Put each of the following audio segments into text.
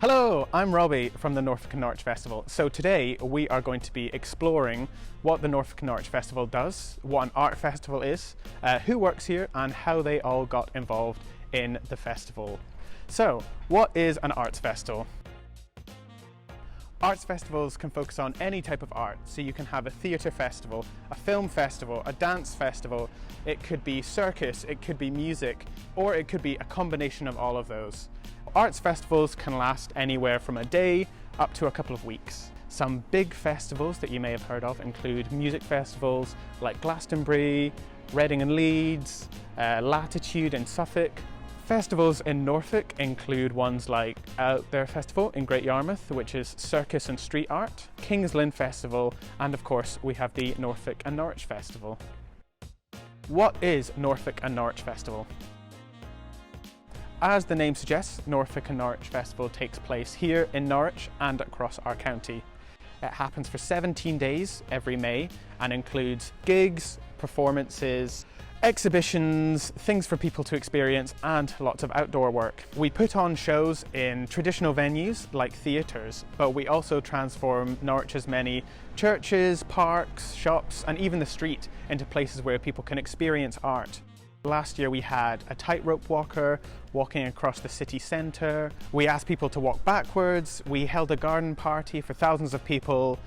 Hello, I'm Robbie from the Norfolk Norwich Festival. So today we are going to be exploring what the Norfolk Norwich Festival does, what an art festival is, who works here and how they all got involved in the festival. So, what is an arts festival? Arts festivals can focus on any type of art, so you can have a theatre festival, a film festival, a dance festival, it could be circus, it could be music, or it could be a combination of all of those. Arts festivals can last anywhere from a day up to a couple of weeks. Some big festivals that you may have heard of include music festivals like Glastonbury, Reading and Leeds, Latitude in Suffolk. Festivals in Norfolk include ones like Out There Festival in Great Yarmouth, which is circus and street art, King's Lynn Festival, and of course we have the Norfolk and Norwich Festival. What is Norfolk and Norwich Festival? As the name suggests, Norfolk and Norwich Festival takes place here in Norwich and across our county. It happens for 17 days every May and includes gigs, performances, exhibitions, things for people to experience and lots of outdoor work. We put on shows in traditional venues like theatres, but we also transform Norwich's many churches, parks, shops and even the street into places where people can experience art. Last year we had a tightrope walker walking across the city centre. We asked people to walk backwards. We held a garden party for thousands of people.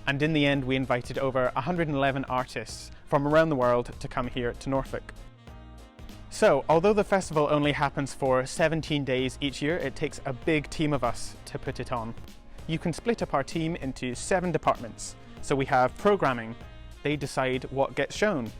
And in the end we invited over 111 artists from around the world to come here to Norfolk. So, although the festival only happens for 17 days each year, it takes a big team of us to put it on. You can split up our team into 7 departments. So we have programming. They decide what gets shown.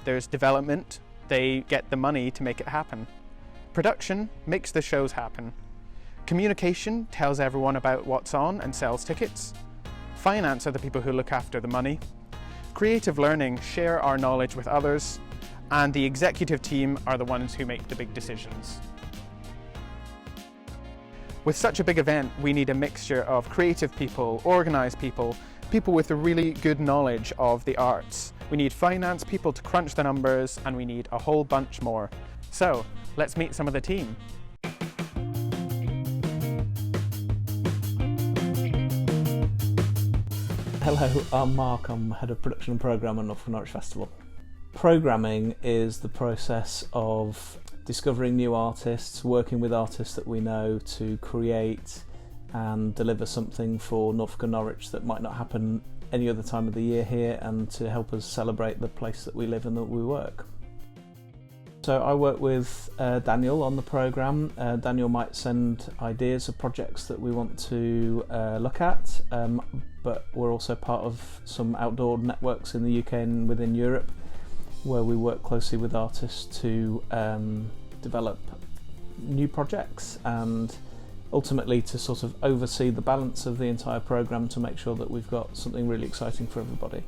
There's development. They get the money to make it happen. Production makes the shows happen. Communication tells everyone about what's on and sells tickets. Finance are the people who look after the money. Creative learning share our knowledge with others. And the executive team are the ones who make the big decisions. With such a big event, we need a mixture of creative people, organised people, people with a really good knowledge of the arts. We need finance people to crunch the numbers, and we need a whole bunch more. So, let's meet some of the team. Hello, I'm Mark. I'm Head of Production and Programme at Norfolk Norwich Festival. Programming is the process of discovering new artists, working with artists that we know to create and deliver something for Norfolk and Norwich that might not happen any other time of the year here, and to help us celebrate the place that we live and that we work. So I work with Daniel on the programme. Daniel might send ideas of projects that we want to look at, but we're also part of some outdoor networks in the UK and within Europe where we work closely with artists to develop new projects and ultimately to sort of oversee the balance of the entire programme to make sure that we've got something really exciting for everybody.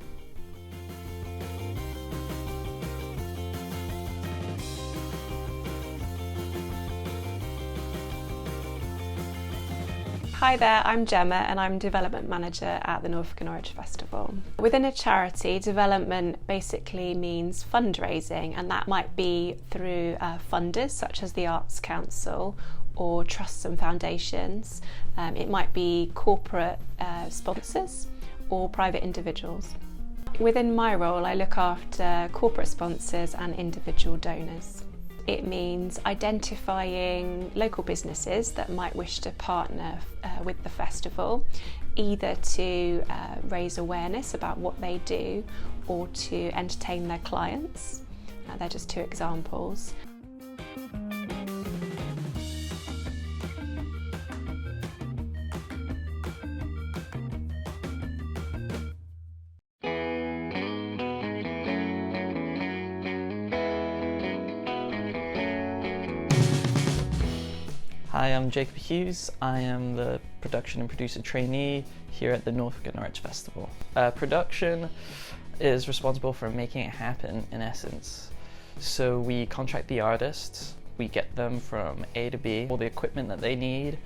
Hi there, I'm Gemma and I'm Development Manager at the Norfolk Norwich Festival. Within a charity, development basically means fundraising, and that might be through funders such as the Arts Council or trusts and foundations. It might be corporate sponsors or private individuals. Within my role, I look after corporate sponsors and individual donors. It means identifying local businesses that might wish to partner with the festival, either to raise awareness about what they do or to entertain their clients. They're just 2 examples. Hi, I'm Jacob Hughes. I am the production and producer trainee here at the Norfolk Norwich Festival. Production is responsible for making it happen, in essence. So we contract the artists, we get them from A to B, all the equipment that they need,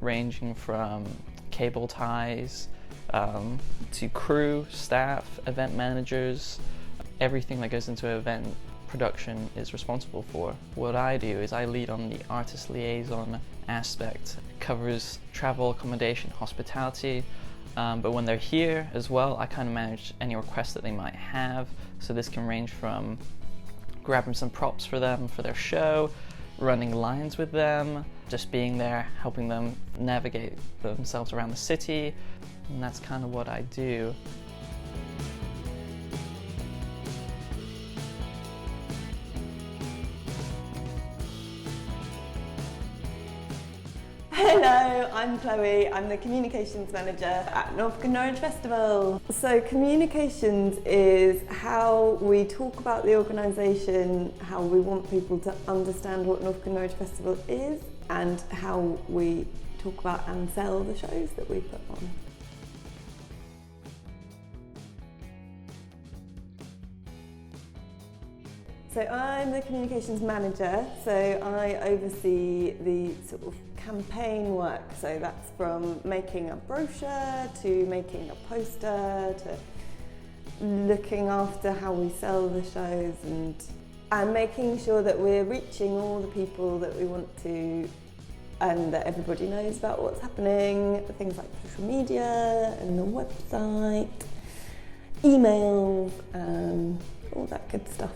ranging from cable ties to crew, staff, event managers, everything that goes into an event production is responsible for. What I do is I lead on the artist liaison aspect. It covers travel, accommodation, hospitality, but when they're here as well, I kind of manage any requests that they might have. So this can range from grabbing some props for them for their show, running lines with them, just being there, helping them navigate themselves around the city, and that's kind of what I do. Hello, I'm Chloe. I'm the Communications Manager at Norfolk Norwich Festival. So communications is how we talk about the organisation, how we want people to understand what Norfolk Norwich Festival is, and how we talk about and sell the shows that we put on. So I'm the Communications Manager, so I oversee the sort of campaign work, so that's from making a brochure to making a poster to looking after how we sell the shows and making sure that we're reaching all the people that we want to and that everybody knows about what's happening, things like social media and the website, emails, all that good stuff.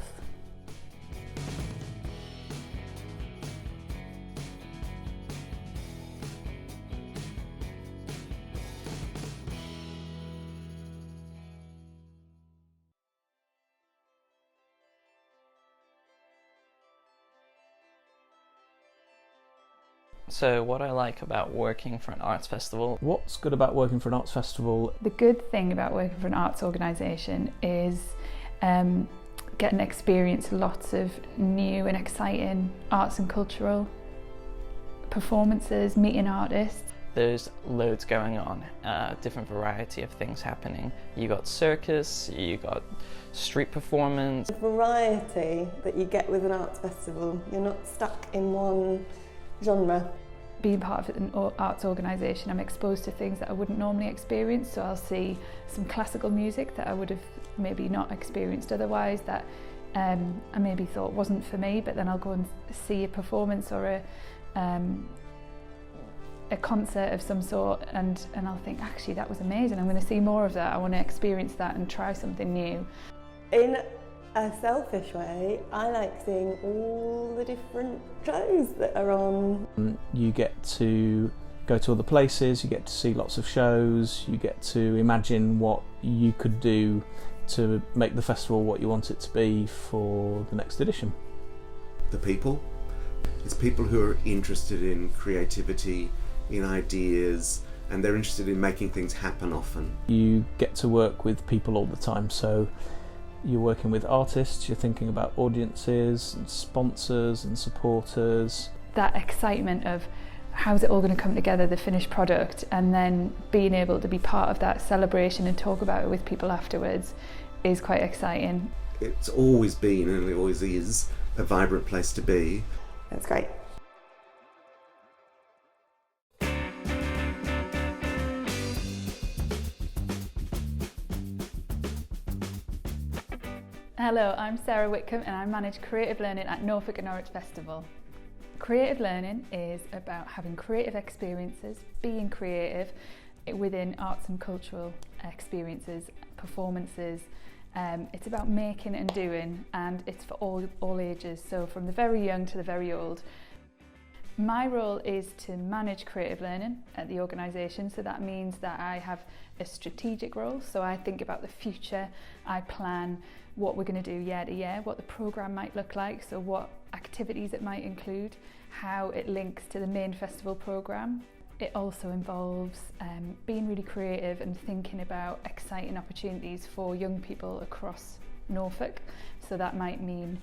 So what I like about working for an arts festival. What's good about working for an arts festival? The good thing about working for an arts organisation is getting to experience lots of new and exciting arts and cultural performances, meeting artists. There's loads going on, different variety of things happening. You got circus, you got street performance. The variety that you get with an arts festival, you're not stuck in one genre. Being part of an arts organisation, I'm exposed to things that I wouldn't normally experience, so I'll see some classical music that I would have maybe not experienced otherwise, that I maybe thought wasn't for me, but then I'll go and see a performance or a concert of some sort and I'll think, actually that was amazing, I'm going to see more of that, I want to experience that and try something new. In a selfish way, I like seeing all the different shows that are on. You get to go to other places, you get to see lots of shows, you get to imagine what you could do to make the festival what you want it to be for the next edition. The people. It's people who are interested in creativity, in ideas, and they're interested in making things happen often. You get to work with people all the time, so you're working with artists, you're thinking about audiences and sponsors and supporters. That excitement of how's it all going to come together, the finished product, and then being able to be part of that celebration and talk about it with people afterwards is quite exciting. It's always been, and it always is, a vibrant place to be. That's great. Hello, I'm Sarah Whitcomb and I manage creative learning at Norfolk Norwich Festival. Creative learning is about having creative experiences, being creative within arts and cultural experiences, performances. It's about making and doing, and it's for all ages, so from the very young to the very old. My role is to manage creative learning at the organisation, so that means that I have a strategic role, so I think about the future, I plan what we're going to do year to year, what the programme might look like, so what activities it might include, how it links to the main festival programme. It also involves being really creative and thinking about exciting opportunities for young people across Norfolk, so that might mean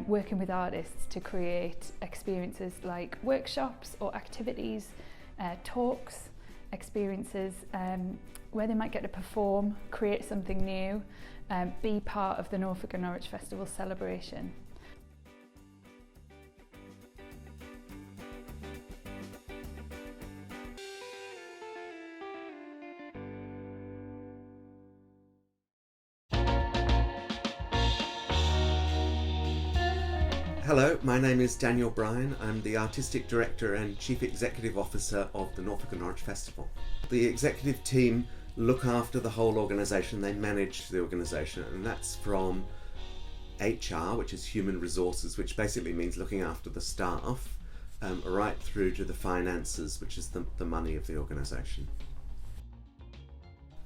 working with artists to create experiences like workshops or activities, talks, experiences where they might get to perform, create something new, be part of the Norfolk Norwich Festival celebration. Hello, my name is Daniel Bryan. I'm the Artistic Director and Chief Executive Officer of the Norfolk Norwich Festival. The executive team look after the whole organisation, they manage the organisation, and that's from HR, which is human resources, which basically means looking after the staff, right through to the finances, which is the money of the organisation.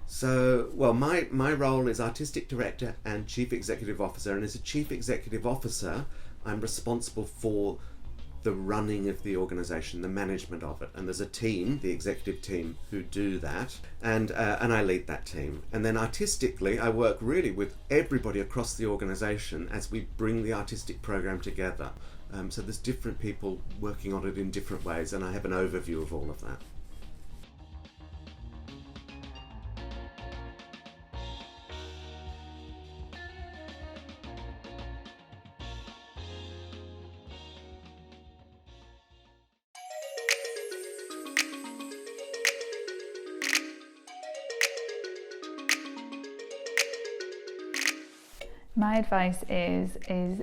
So, well, my role is Artistic Director and Chief Executive Officer, and as a Chief Executive Officer, I'm responsible for the running of the organisation, the management of it, and there's a team, the executive team, who do that, and I lead that team. And then artistically, I work really with everybody across the organisation as we bring the artistic program together. So there's different people working on it in different ways, and I have an overview of all of that. My advice is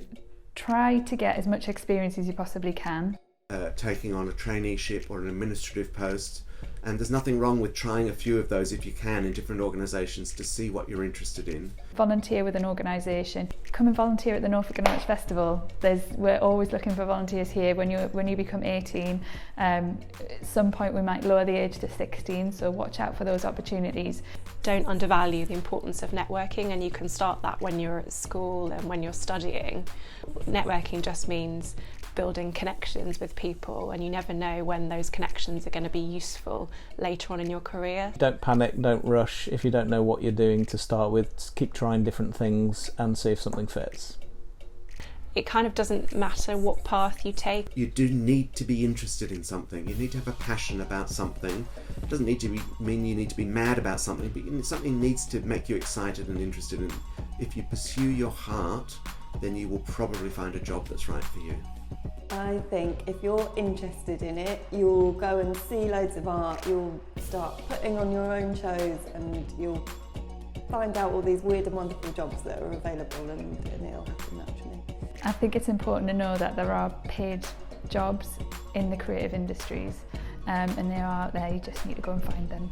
try to get as much experience as you possibly can. Taking on a traineeship or an administrative post, and there's nothing wrong with trying a few of those if you can in different organisations to see what you're interested in. Volunteer with an organisation. Come and volunteer at the Norfolk Norwich Festival. We're always looking for volunteers here. When you become 18, at some point we might lower the age to 16, so watch out for those opportunities. Don't undervalue the importance of networking, and you can start that when you're at school and when you're studying. Networking just means building connections with people, and you never know when those connections are going to be useful later on in your career. Don't panic, don't rush. If you don't know what you're doing to start with, just keep trying different things and see if something fits. It kind of doesn't matter what path you take. You do need to be interested in something. You need to have a passion about something. It doesn't need to mean you need to be mad about something, but something needs to make you excited and interested. And if you pursue your heart, then you will probably find a job that's right for you. I think if you're interested in it, you'll go and see loads of art, you'll start putting on your own shows, and you'll find out all these weird and wonderful jobs that are available, and it'll happen naturally. I think it's important to know that there are paid jobs in the creative industries, and they are out there, you just need to go and find them.